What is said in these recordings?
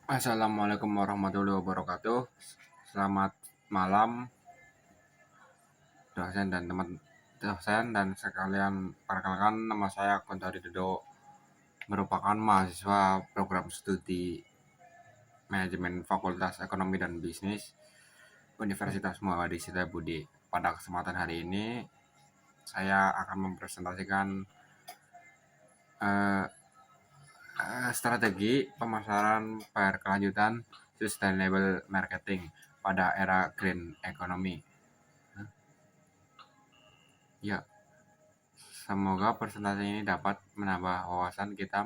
Assalamualaikum warahmatullahi wabarakatuh. Selamat malam dosen dan sekalian, perkenalkan nama saya Kunto Dodo, merupakan mahasiswa program studi Manajemen Fakultas Ekonomi dan Bisnis Universitas Muhammadiyah Setiabudi. Pada kesempatan hari ini saya akan mempresentasikan strategi pemasaran berkelanjutan sustainable marketing pada era green economy. Ya, semoga presentasi ini dapat menambah wawasan kita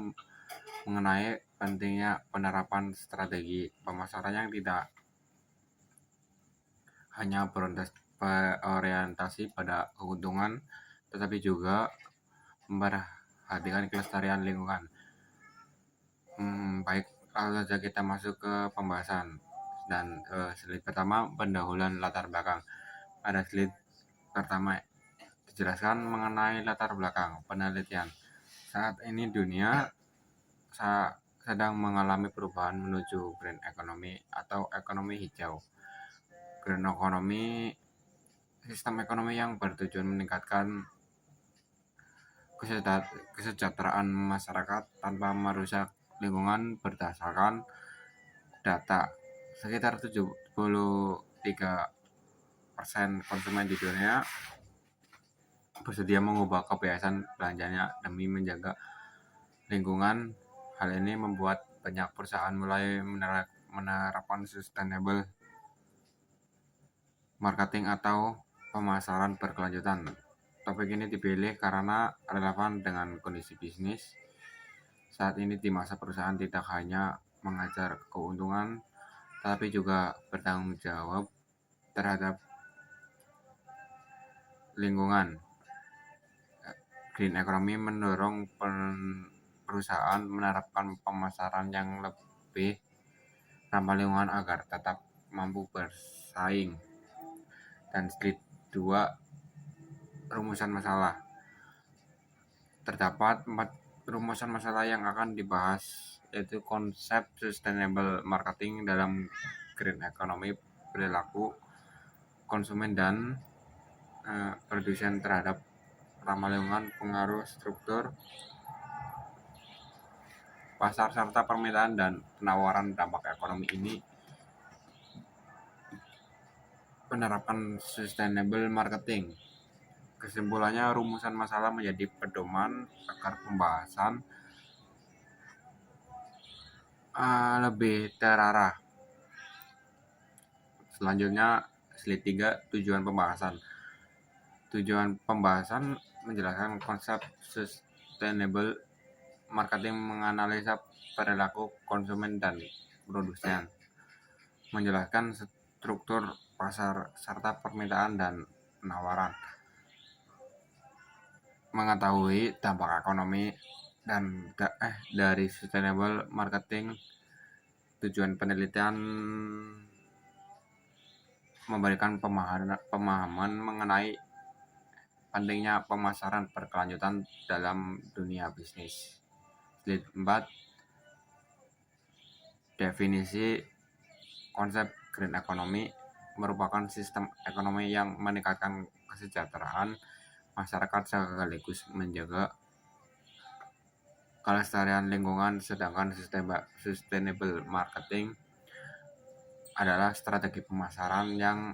mengenai pentingnya penerapan strategi pemasaran yang tidak hanya berorientasi pada keuntungan, tetapi juga memperhatikan kelestarian lingkungan. Baik, langsung saja kita masuk ke pembahasan. Dan slide pertama, pendahuluan latar belakang. Pada slide pertama dijelaskan mengenai latar belakang penelitian. Saat ini dunia sedang mengalami perubahan menuju green economy atau ekonomi hijau. Green economy, sistem ekonomi yang bertujuan meningkatkan kesejahteraan masyarakat tanpa merusak lingkungan berdasarkan data. Sekitar 73% konsumen di dunia bersedia mengubah kebiasaan belanjanya demi menjaga lingkungan. Hal ini membuat banyak perusahaan mulai menerapkan sustainable marketing atau pemasaran berkelanjutan. Topik ini dipilih karena relevan dengan kondisi bisnis saat ini di masa perusahaan tidak hanya mengejar keuntungan, tetapi juga bertanggung jawab terhadap lingkungan. Green economy mendorong perusahaan menerapkan pemasaran yang lebih ramah lingkungan agar tetap mampu bersaing. Dan slide 2, rumusan masalah. Terdapat 4 rumusan masalah yang akan dibahas, yaitu konsep sustainable marketing dalam green economy, perilaku konsumen dan produsen terhadap ramah lingkungan, pengaruh struktur pasar serta permintaan dan penawaran dampak ekonomi ini. Penerapan sustainable marketing. Kesimpulannya, rumusan masalah menjadi pedoman agar pembahasan lebih terarah. Selanjutnya, slide 3, tujuan pembahasan. Tujuan pembahasan menjelaskan konsep sustainable marketing, menganalisa perilaku konsumen dan produsen, menjelaskan struktur pasar serta permintaan dan penawaran, mengetahui dampak ekonomi dan dari sustainable marketing. Tujuan penelitian memberikan pemahaman mengenai pentingnya pemasaran berkelanjutan dalam dunia bisnis. Slide 4, definisi konsep green economy merupakan sistem ekonomi yang meningkatkan kesejahteraan masyarakat sekaligus menjaga kelestarian lingkungan. Sedangkan sustainable marketing adalah strategi pemasaran yang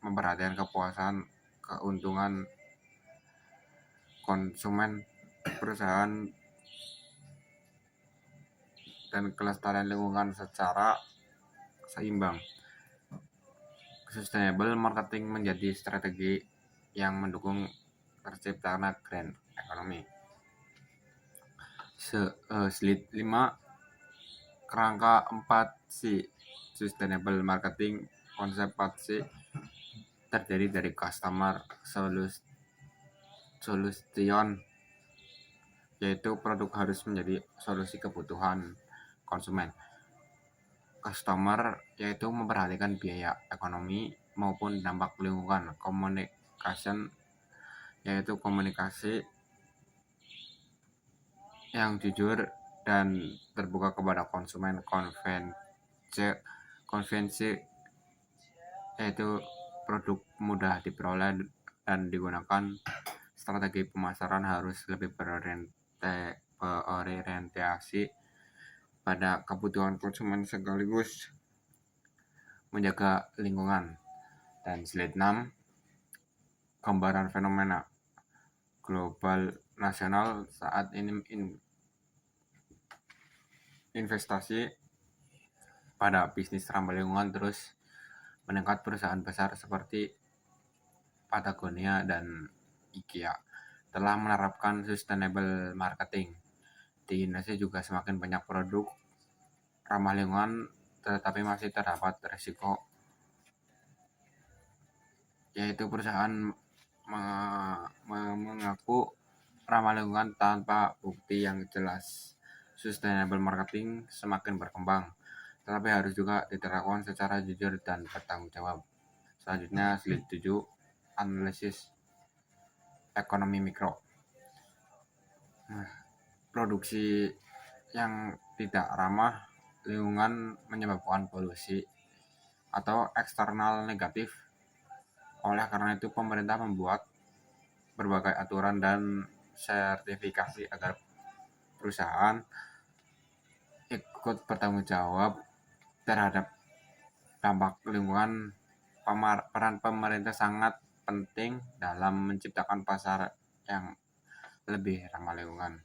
memperhatikan kepuasan, keuntungan konsumen, perusahaan, dan kelestarian lingkungan secara seimbang. Sustainable marketing menjadi strategi yang mendukung terciptanya green economy. Slide 5, kerangka 4C sustainable marketing. Konsep 4C terdiri dari customer solution, yaitu produk harus menjadi solusi kebutuhan konsumen. Customer, yaitu memperhatikan biaya ekonomi maupun dampak lingkungan. Communication, yaitu komunikasi yang jujur dan terbuka kepada konsumen. C. Konvensi, yaitu produk mudah diperoleh dan digunakan. Strategi pemasaran harus lebih berorientasi pada kebutuhan konsumen sekaligus menjaga lingkungan. Dan slide 6, gambaran fenomena global nasional saat ini. Investasi pada bisnis ramah lingkungan terus meningkat. Perusahaan besar seperti Patagonia dan IKEA telah menerapkan sustainable marketing. Di Indonesia juga semakin banyak produk ramah lingkungan, tetapi masih terdapat risiko, yaitu perusahaan mengaku ramah lingkungan tanpa bukti yang jelas. Sustainable marketing semakin berkembang, tetapi harus juga diterapkan secara jujur dan bertanggung jawab. Selanjutnya slide 7, analisis ekonomi mikro. Produksi yang tidak ramah lingkungan menyebabkan polusi atau eksternal negatif. Oleh karena itu, pemerintah membuat berbagai aturan dan sertifikasi agar perusahaan ikut bertanggung jawab terhadap dampak lingkungan. Peran pemerintah sangat penting dalam menciptakan pasar yang lebih ramah lingkungan.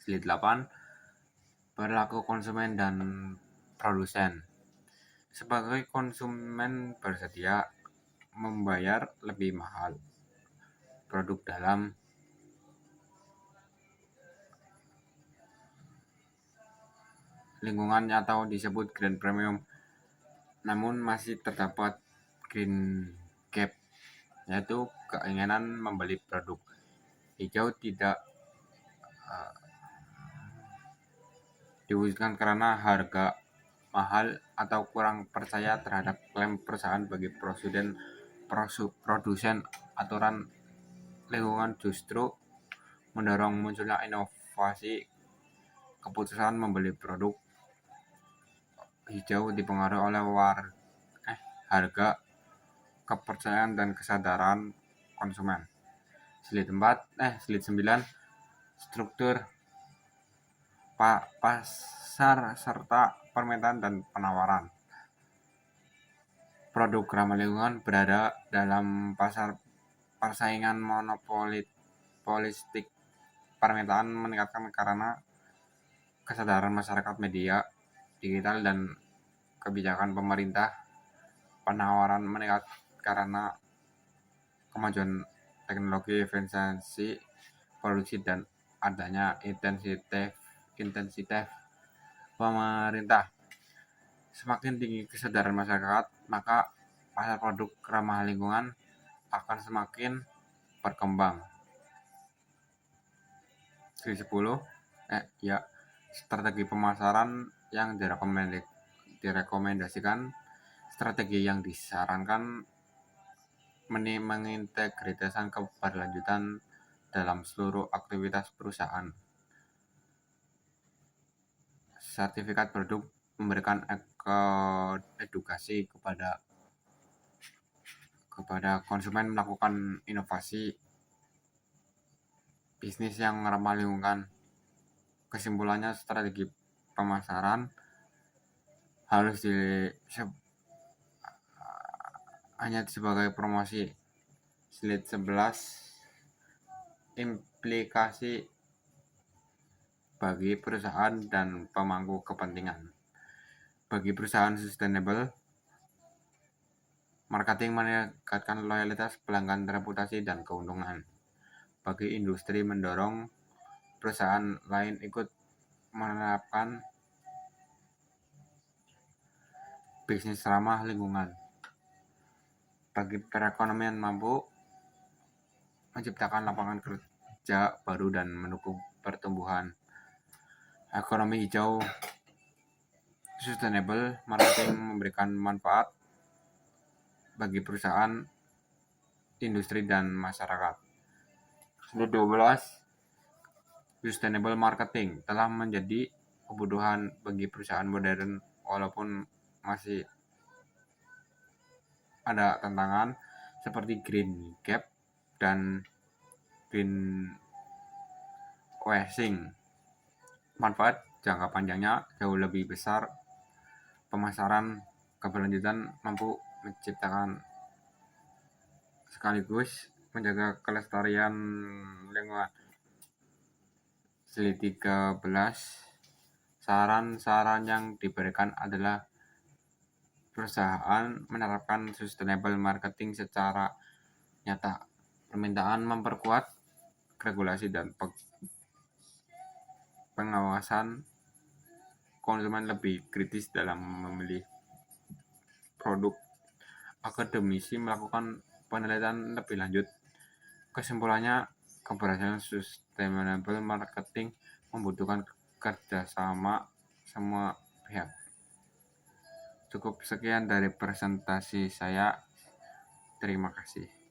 Slide 8, perilaku konsumen dan produsen. Sebagai konsumen bersedia membayar lebih mahal produk dalam lingkungan atau disebut green premium. Namun masih terdapat green gap, yaitu keinginan membeli produk hijau tidak diwujudkan karena harga mahal atau kurang percaya terhadap klaim perusahaan. Bagi produsen, aturan lingkungan justru mendorong munculnya inovasi. Keputusan membeli produk hijau dipengaruhi oleh harga, kepercayaan, dan kesadaran konsumen. Slide 9, struktur pasar serta permintaan dan penawaran. Produk ramah lingkungan berada dalam pasar persaingan monopolistik. Permintaan meningkat karena kesadaran masyarakat, media digital, dan kebijakan pemerintah. Penawaran meningkat karena kemajuan teknologi, efisiensi produksi, dan adanya intensitas pemerintah. Semakin tinggi kesadaran masyarakat, maka pasar produk ramah lingkungan akan semakin berkembang. Slide 10, strategi pemasaran yang direkomendasikan. Strategi yang disarankan mengintegrasikan keberlanjutan dalam seluruh aktivitas perusahaan. Sertifikat produk memberikan edukasi kepada konsumen melakukan inovasi bisnis yang ramah lingkungan. Kesimpulannya, strategi pemasaran harus hanya sebagai promosi. Slide 11, implikasi bagi perusahaan dan pemangku kepentingan. Bagi perusahaan sustainable, marketing meningkatkan loyalitas pelanggan, reputasi, dan keuntungan. Bagi industri, mendorong perusahaan lain ikut menerapkan bisnis ramah lingkungan. Bagi perekonomian, mampu menciptakan lapangan kerja baru dan mendukung pertumbuhan ekonomi hijau. Sustainable marketing memberikan manfaat bagi perusahaan, industri, dan masyarakat. Slide 12, sustainable marketing telah menjadi kebutuhan bagi perusahaan modern, walaupun masih ada tantangan seperti green gap dan greenwashing. Manfaat jangka panjangnya jauh lebih besar. Pemasaran keberlanjutan mampu menciptakan sekaligus menjaga kelestarian lingkungan. Slide 13. Saran-saran yang diberikan adalah perusahaan menerapkan sustainable marketing secara nyata. Permintaan memperkuat regulasi dan pengawasan konsumen lebih kritis dalam memilih produk. Akademisi melakukan penelitian lebih lanjut. Kesimpulannya, keberhasilan sustainable marketing membutuhkan kerjasama semua pihak. Cukup sekian dari presentasi saya. Terima kasih.